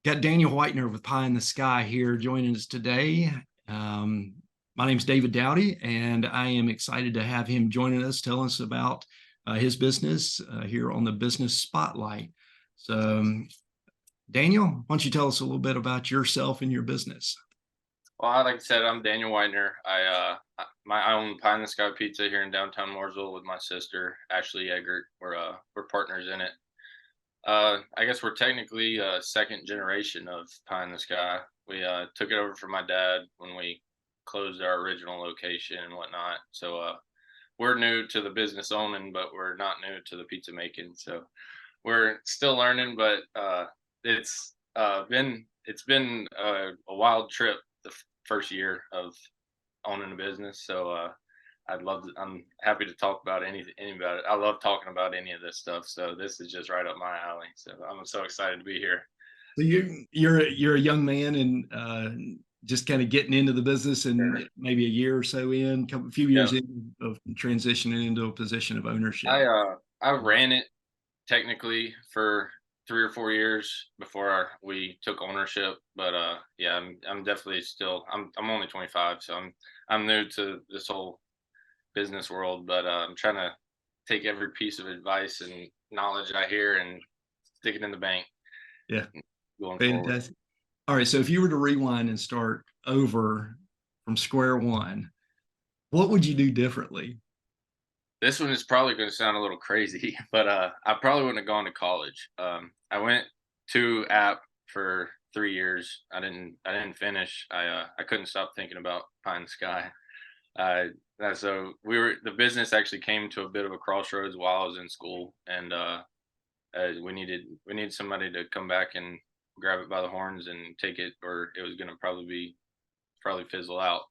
Got Daniel Whitener with Pie in the Sky here joining us today. My name is David Dowdy, and I am excited to have him joining us, telling us about his business here on the Business Spotlight. So, Daniel, why don't you tell us a little bit about yourself and your business? Well, like I said, I'm Daniel Whitener. I own Pie in the Sky Pizza here in downtown Mooresville with my sister Ashley Eggert. We're partners in it. I guess we're technically second generation of Pie in the Sky. We took it over from my dad when we closed our original location and whatnot. So we're new to the business owning, but we're not new to the pizza making. So we're still learning, but it's been a wild trip the first year of owning a business. So I'm happy to talk about any about it. I love talking about any of this stuff. So this is just right up my alley. So I'm so excited to be here. So you're a young man and just kind of getting into the business, and Sure. maybe a year or so in, a few Yeah. years in of transitioning into a position of ownership. I ran it technically for 3 or 4 years before we took ownership. But yeah, I'm definitely still I'm only 25, so I'm new to this whole business world. But I'm trying to take every piece of advice and knowledge I hear and stick it in the bank Yeah, going forward. fantastic. All right, so if you were to rewind and start over from square one, what would you do differently? This one is probably going to sound a little crazy, but I probably wouldn't have gone to college. I went to App for 3 years. I didn't finish. I couldn't stop thinking about Pie in the Sky. Uh, so the business actually came to a bit of a crossroads while I was in school, and we needed somebody to come back and grab it by the horns and take it, or it was going to probably fizzle out.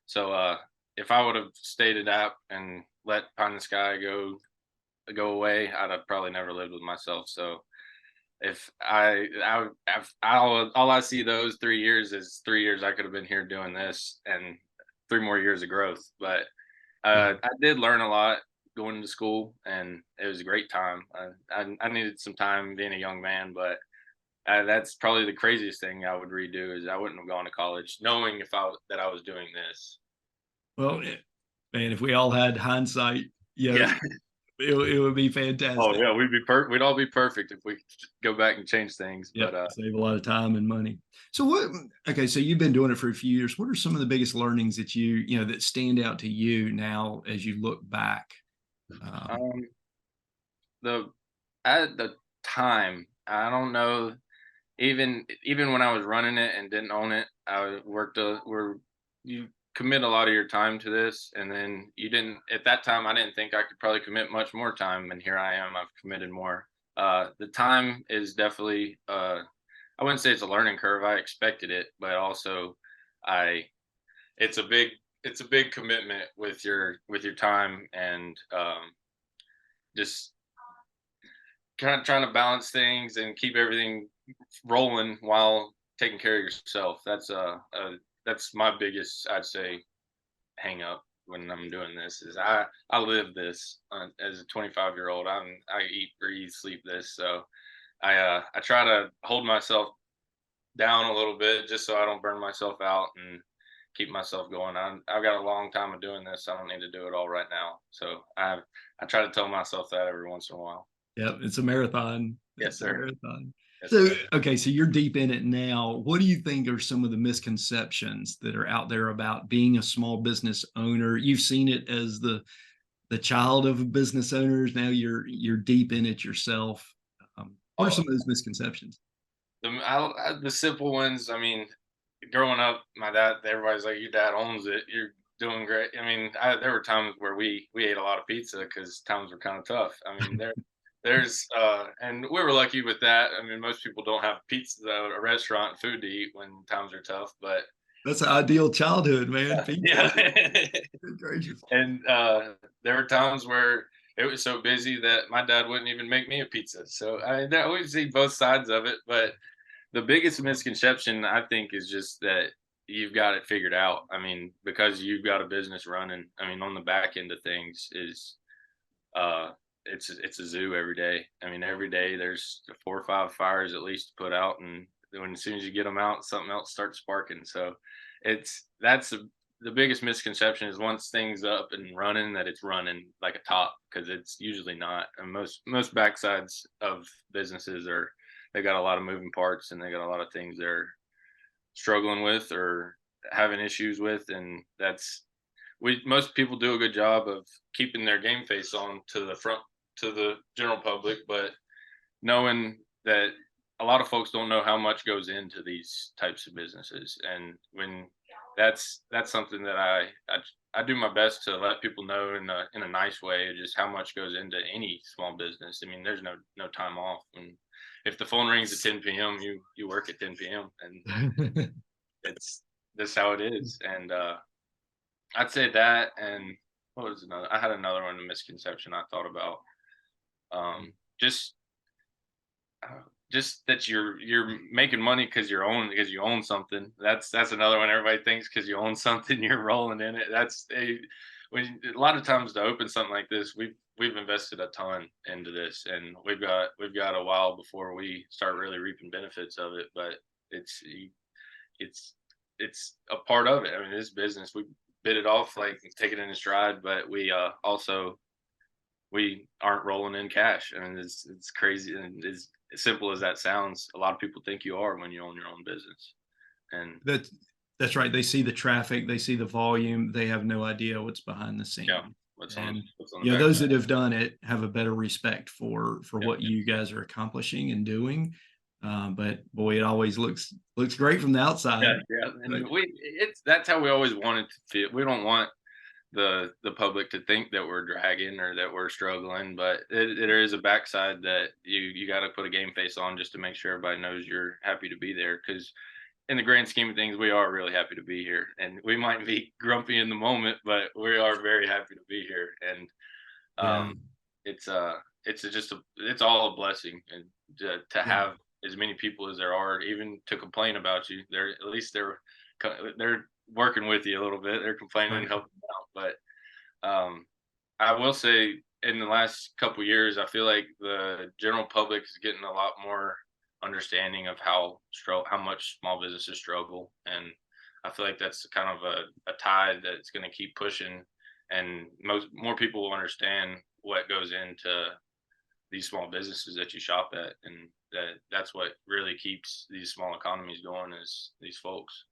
So if I would have stayed at App and let Pie in the Sky go away, I'd have probably never lived with myself. So if all I see those 3 years is 3 years I could have been here doing this and 3 more years of growth. But Yeah. I did learn a lot going to school, and it was a great time. I needed some time being a young man, but that's probably the craziest thing I would redo is I wouldn't have gone to college knowing if that I was doing this. Well, man, if we all had hindsight, Yeah. it would be Oh fantastic. yeah, we'd all be perfect if we could go back and change things. Yep, But save a lot of time and money. So what? Okay, so you've been doing it for a few years. What are some of the biggest learnings that that stand out to you now as you look back? Um, um, the at the time, I don't know. Even when I was running it and didn't own it, I worked where you commit a lot of your time to this, and then you didn't at that time. I didn't think I could probably commit much more time, and here I am. I've committed more. The time is definitely. I wouldn't say it's a learning curve. I expected it, but also I it's a big it's a big commitment with your time and just kind of trying to balance things and keep everything rolling while taking care of yourself. That's my biggest, I'd say, hang up when I'm doing this is I live this as a 25-year old. I eat, breathe, sleep this. So I try to hold myself down a little bit just so I don't burn myself out and keep myself going. I've got a long time of doing this. I don't need to do it all right now. So I try to tell myself that every once in a while. yep, it's a marathon. Yes, It's a sir. marathon. Yes, So, sir. okay, so you're deep in it now. What do you think are some of the misconceptions that are out there about being a small business owner? You've seen it as the child of business owners. Now you're deep in it yourself. What are Oh, some of those misconceptions? the simple ones. I mean, growing up, my dad, everybody's like, "Your dad owns it. You're doing great." I mean, there were times where we ate a lot of pizza because times were kind of tough. I mean, and we were lucky with that. I mean, most people don't have pizza, a restaurant, food to eat when times are tough. But That's an ideal childhood, man. Pizza. yeah, Good gracious. and there were times where it was so busy that my dad wouldn't even make me a pizza. So I always see both sides of it, but the biggest misconception I think is just that you've got it figured out. I mean, because you've got a business running. I mean, on the back end of things is uh it's a zoo every day. I mean, every day there's 4 or 5 fires at least to put out, and when as soon as you get them out, something else starts sparking. So that's the biggest misconception is once things up and running that it's running like a top, because it's usually not. And most backsides of businesses are, they got a lot of moving parts and they got a lot of things they're struggling with or having issues with, and that's we most people do a good job of keeping their game face on to the front to the general public, but knowing that a lot of folks don't know how much goes into these types of businesses, and when that's something that I do my best to let people know in a nice way, just how much goes into any small business. I mean, there's no time off. And if the phone rings at 10 p.m., you work at 10 p.m. and it's that's how it is. And I'd say that. And what was another? I had another one, a misconception I thought about. Um, just just that you're making money because you own something. That's another one. Everybody thinks because you own something you're rolling in it. That's a lot of times to open something like this, we've invested a ton into this, and we've got a while before we start really reaping benefits of it. But it's it's it's a part of it. I mean, this business, we bit it off, like take it in stride, but we also we aren't rolling in cash. I mean, it's crazy, and as simple as that sounds, a lot of people think you are when you own your own business. And That that's right. They see the traffic, they see the volume, they have no idea what's behind the yeah, scene. And what's on the you know, those backside. that have done it have a better respect for Yeah, what you guys are accomplishing and doing. But boy, it always looks great from the yeah, outside. yeah. But And it's that's how we always want it to feel. We don't want the public to think that we're dragging or that we're struggling, but there is a backside that you got to put a game face on just to make sure everybody knows you're happy to be there. Because in the grand scheme of things, we are really happy to be here, and we might be grumpy in the moment, but we are very happy to be here. And yeah, um, it's all a blessing, and to yeah, have as many people as there are, even to complain about you, they're at least they're working with you a little bit. They're complaining and right. helping out. But I will say, in the last couple years, I feel like the general public is getting a lot more understanding of how much small businesses struggle, and I feel like that's kind of a tide that's going to keep pushing, and more people will understand what goes into these small businesses that you shop at, and that's what really keeps these small economies going is these folks.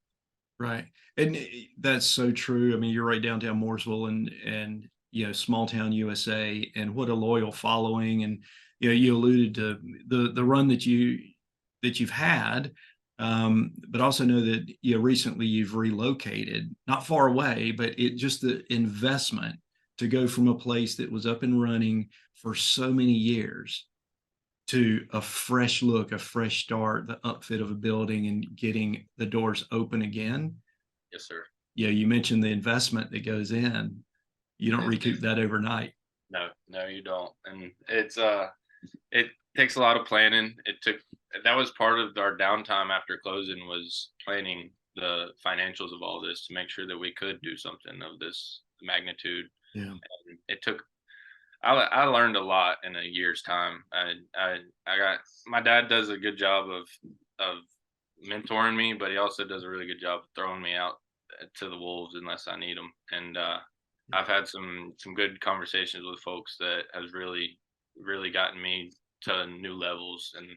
Right. And that's so true. I mean, you're right downtown Mooresville and you know, small town USA, and what a loyal following. And you know, you alluded to the run that you've had, but also know that you know recently you've relocated, not far away, but it just the investment to go from a place that was up and running for so many years to a fresh look, a fresh start, the upfit of a building and getting the doors open again. Yes, sir. Yeah, you mentioned the investment that goes in. You don't Mhm. recoup that overnight. No, no, you don't, and it takes a lot of planning. That was part of our downtime after closing, was planning the financials of all this to make sure that we could do something of this magnitude. Yeah. And it took I learned a lot in a year's time. I got my dad does a good job of mentoring me, but he also does a really good job of throwing me out to the wolves unless I need them. And I've had some good conversations with folks that has really gotten me to new levels, and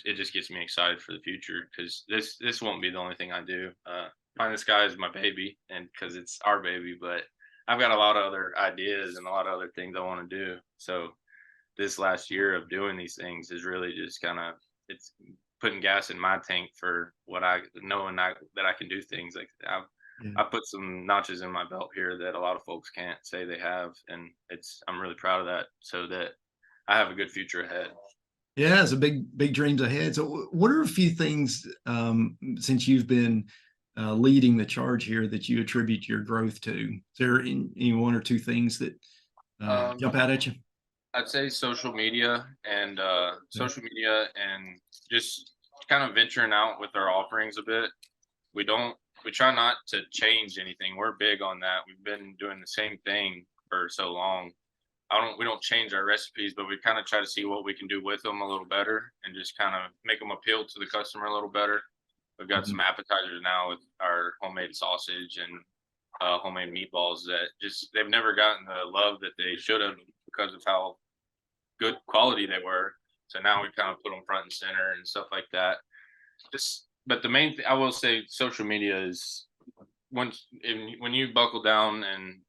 it just gets me excited for the future, because this won't be the only thing I do. Find This Guy is my baby, and because it's our baby, but I've got a lot of other ideas and a lot of other things I want to do. So this last year of doing these things is really just kind of, it's putting gas in my tank for what I knowing that I can do things like Yeah. I put some notches in my belt here that a lot of folks can't say they have, and I'm really proud of that, so that I have a good future ahead. Yeah, it's a big dreams ahead. So what are a few things since you've been leading the charge here that you attribute your growth to? Is there any one or two things that Um, jump out at you? I'd say social media and just kind of venturing out with our offerings a bit. We don't we try not to change anything. We're big on that. We've been doing the same thing for so long. we don't change our recipes, but we kind of try to see what we can do with them a little better and just kind of make them appeal to the customer a little better. We've got Mhm. some appetizers now with our homemade sausage and homemade meatballs that just they've never gotten the love that they should have because of how good quality they were. So now we kind of put them front and center and stuff like that. Just, but the main thing I will say, social media is when you buckle down and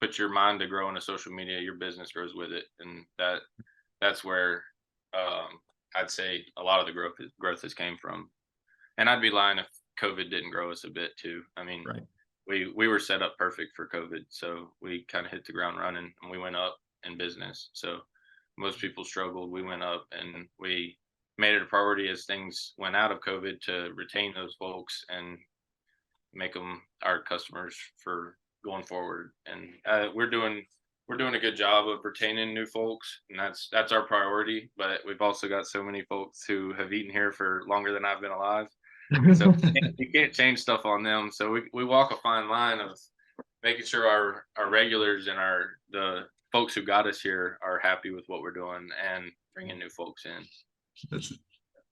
put your mind to grow into social media, your business grows with it, and that's where I'd say a lot of the growth has came from. And I'd be lying if COVID didn't grow us a bit too. I mean, Right. we were set up perfect for COVID, so we kind of hit the ground running and we went up in business. So most people struggled, we went up, and we made it a priority as things went out of COVID to retain those folks and make them our customers for going forward. And we're doing a good job of retaining new folks, and that's our priority. But we've also got so many folks who have eaten here for longer than I've been alive, so you can't change stuff on them. So we walk a fine line of making sure our regulars and the folks who got us here are happy with what we're doing and bringing new folks in. That's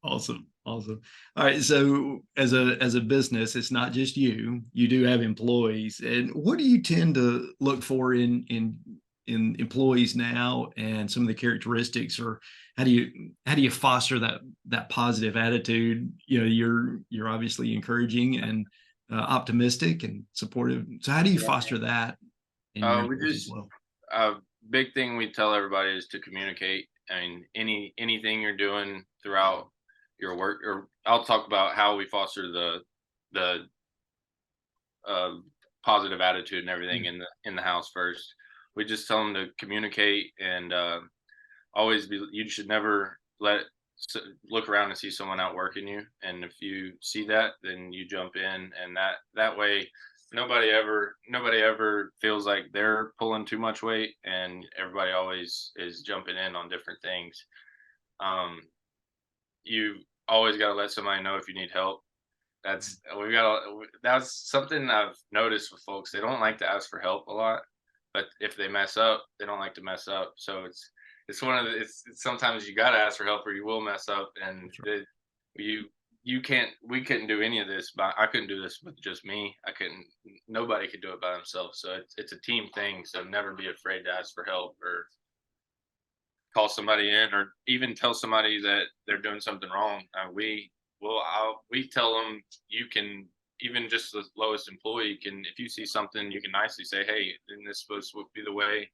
awesome. Awesome. All right. So as a business, it's not just you. You do have employees. And what do you tend to look for in employees now and some of the characteristics, or how do you foster that positive attitude? You know, you're obviously encouraging and optimistic and supportive. So how do you foster that in your We employees as just well? a big thing we tell everybody is to communicate. I mean, anything you're doing throughout your work, or I'll talk about how we foster the uh, positive attitude and everything Yeah. in the house first. We just tell them to communicate and always be. You should never look around and see someone outworking you, and if you see that, then you jump in, and that way nobody ever feels like they're pulling too much weight, and everybody always is jumping in on different things. um you always got to let somebody know if you need help. That's something I've noticed with folks. They don't like to ask for help a lot, but if they mess up, they don't like to mess up. So it's one of the it's sometimes you got to ask for help or you will mess up. And That's right. you you can't we couldn't do any of this, but I couldn't do this with just me. I couldn't Nobody could do it by themselves. So it's a team thing. So never be afraid to ask for help or call somebody in or even tell somebody that they're doing something wrong. We tell them, you can, even just the lowest employee can, if you see something, you can nicely say, hey, isn't this supposed to be the way?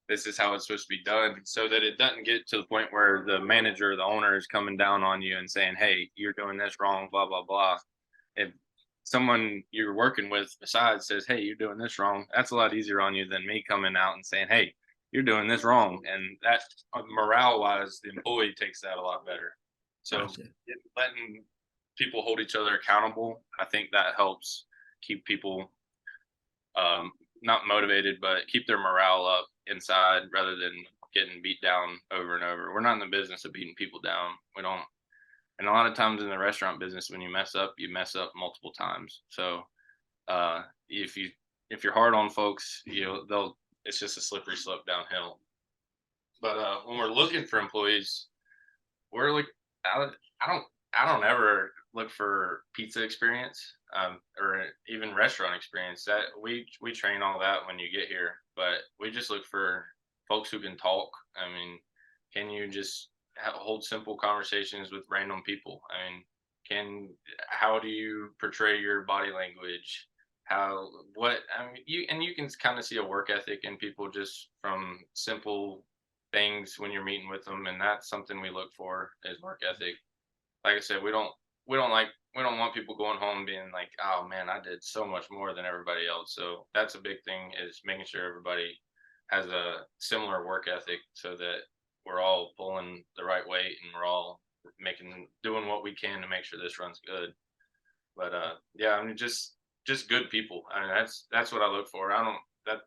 This is how it's supposed to be done, so that it doesn't get to the point where the manager or the owner is coming down on you and saying, hey, you're doing this wrong, blah, blah, blah. If someone you're working with besides says, hey, you're doing this wrong, that's a lot easier on you than me coming out and saying, hey, you're doing this wrong. And that, morale wise, the employee takes that a lot better. So Gotcha. letting people hold each other accountable, I think that helps keep people not motivated, but keep their morale up inside rather than getting beat down over and over. We're not in the business of beating people down. We don't. And a lot of times in the restaurant business, when you mess up multiple times. So uh, if you if you're hard on folks, they'll it's just a slippery slope downhill. But when we're looking for employees, we're like I, I don't I don't ever look for pizza experience or even restaurant experience. That we train all that when you get here, but we just look for folks who can talk. I mean, can you just hold simple conversations with random people? I mean, can how do you portray your body language? How what I mean, you can kind of see a work ethic in people just from simple things when you're meeting with them, and that's something we look for is work ethic. Like I said, we don't want people going home being like, oh man, I did so much more than everybody else. So that's a big thing, is making sure everybody has a similar work ethic so that we're all pulling the right weight and we're all doing what we can to make sure this runs good. But yeah, I mean, just good people. I mean, that's what I look for. I don't that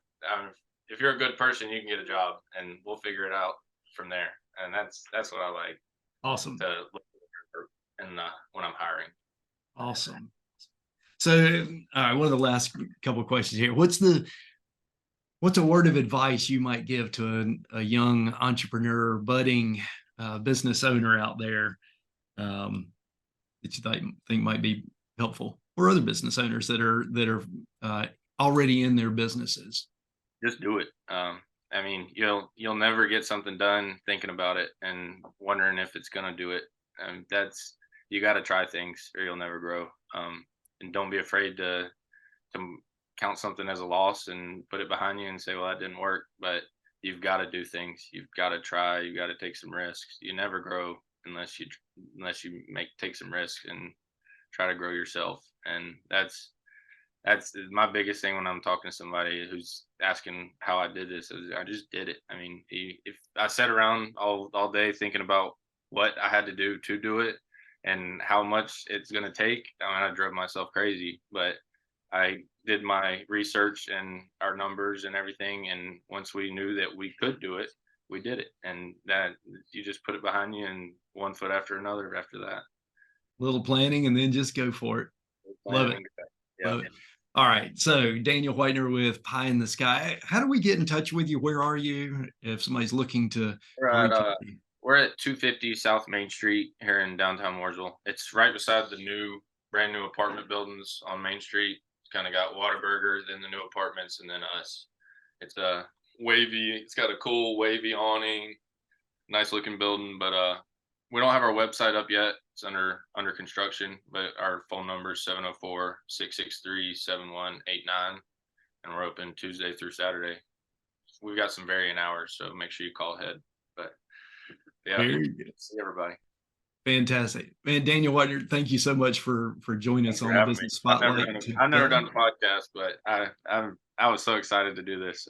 if you're a good person, you can get a job, and we'll figure it out from there. And that's what I like Awesome. to look for in when I'm hiring. Awesome. So, all right, one of the last couple of questions here. What's What's a word of advice you might give to a young entrepreneur, budding business owner out there, that you think might be helpful, or other business owners that are uh, already in their businesses? Just do it. I mean, you'll never get something done thinking about it and wondering if it's gonna do it. That's you got to try things or you'll never grow. And don't be afraid to count something as a loss and put it behind you and say, well, that didn't work. But you've got to do things. You've got to try. You got to take some risks. You never grow unless you make take some risks and try to grow yourself. And that's my biggest thing when I'm talking to somebody who's asking how I did this. Is I just did it. I mean, if I sat around all day thinking about what I had to do it and how much it's going to take, I mean, I drove myself crazy. But I did my research and our numbers and everything. And once we knew that we could do it, we did it. And that you just put it behind you and one foot after another after that. Little planning and then just go for it. Love Plan it. and yeah. Love it. All right. So Daniel Whitener with Pie in the Sky. How do we get in touch with you? Where are you? If somebody's looking We're to at reach out to you. we're at 250 South Main Street here in downtown Mooresville. It's right beside the brand new apartment buildings on Main Street. It's kind of got Whataburger, then the new apartments, and then us. It's a wavy. It's got a cool wavy awning, nice looking building. But we don't have our website up yet. It's under construction. But our phone number is 704-663-7189, and we're open Tuesday through Saturday. We've got some varying hours, so make sure you call ahead. But yeah, Very good. see everybody. Fantastic. Man, Daniel Whitener, thank you so much for joining Thanks us for on the having me. Business Spotlight I've never today. done a podcast, but I was so excited to do this.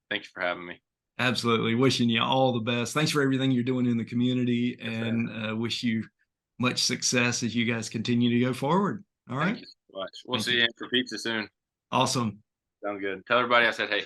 Thank you for having me. Absolutely. Wishing you all the best. Thanks for everything you're doing in the community, Yes, sir. and wish you much success as you guys continue to go forward. All Thank right. you so much. We'll Thank see you. you in for pizza soon. Awesome. Sounds good. Tell everybody I said hey.